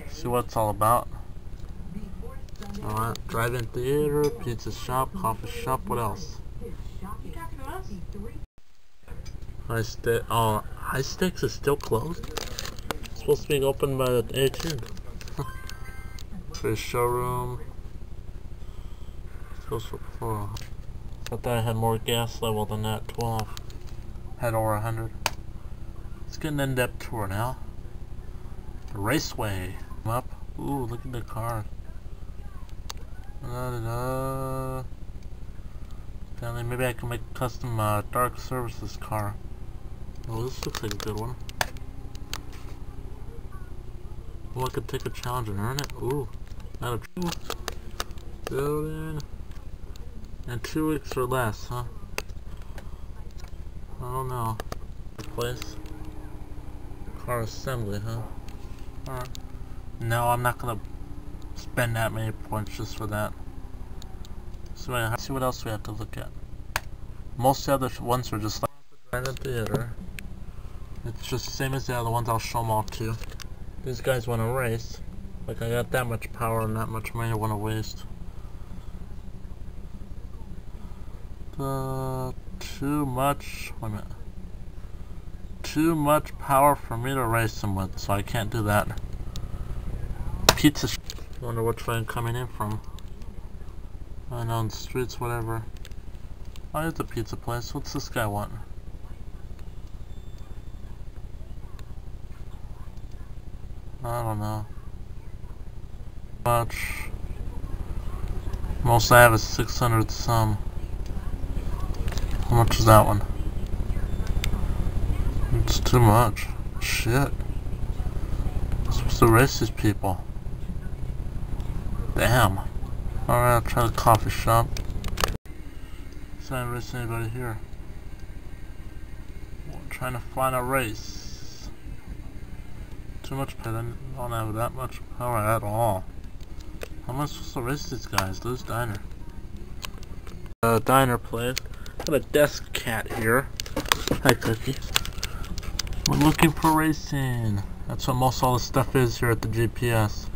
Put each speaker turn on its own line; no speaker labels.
See what it's all about. Alright, drive-in theater, pizza shop, coffee shop, what else? High Stakes is still closed? It's supposed to be open by the 18th. Fish showroom. Goes for 4. I thought I had more gas level than that. 12. Had over 100. Let's get an in-depth tour now. The Raceway. Up. Ooh, look at the car. Apparently, maybe I can make a custom Dark Services car. Oh, this looks like a good one. Oh, I could take a challenge and earn it. Ooh, out of building. And 2 weeks or less, huh? I don't know. Place. Car assembly, huh? Alright. No, I'm not gonna spend that many points just for that. So let's see what else we have to look at. Most of the other ones are just like the theater. It's just the same as the other ones. I'll show them all to you. These guys want to race. Like, I got that much power and that much money I want to waste. Too much. Wait a minute. Too much power for me to race them with, so I can't do that. Pizza. Wonder which way I'm coming in from. Unknown streets, whatever. Oh, here's the pizza place. What's this guy want? I don't know. Much. Most I have is 600 some. How much is that one? It's too much. Shit. I'm supposed to race these people. Damn. Alright, I'll try the coffee shop. See if I race anybody here. I'm trying to find a race. Too much power. I don't have that much power at all. How am I supposed to race these guys? Lou's Diner. Diner place. Got a desk cat here. Hi, Cookie. We're looking for racing. That's what most all the stuff is here at the GPS.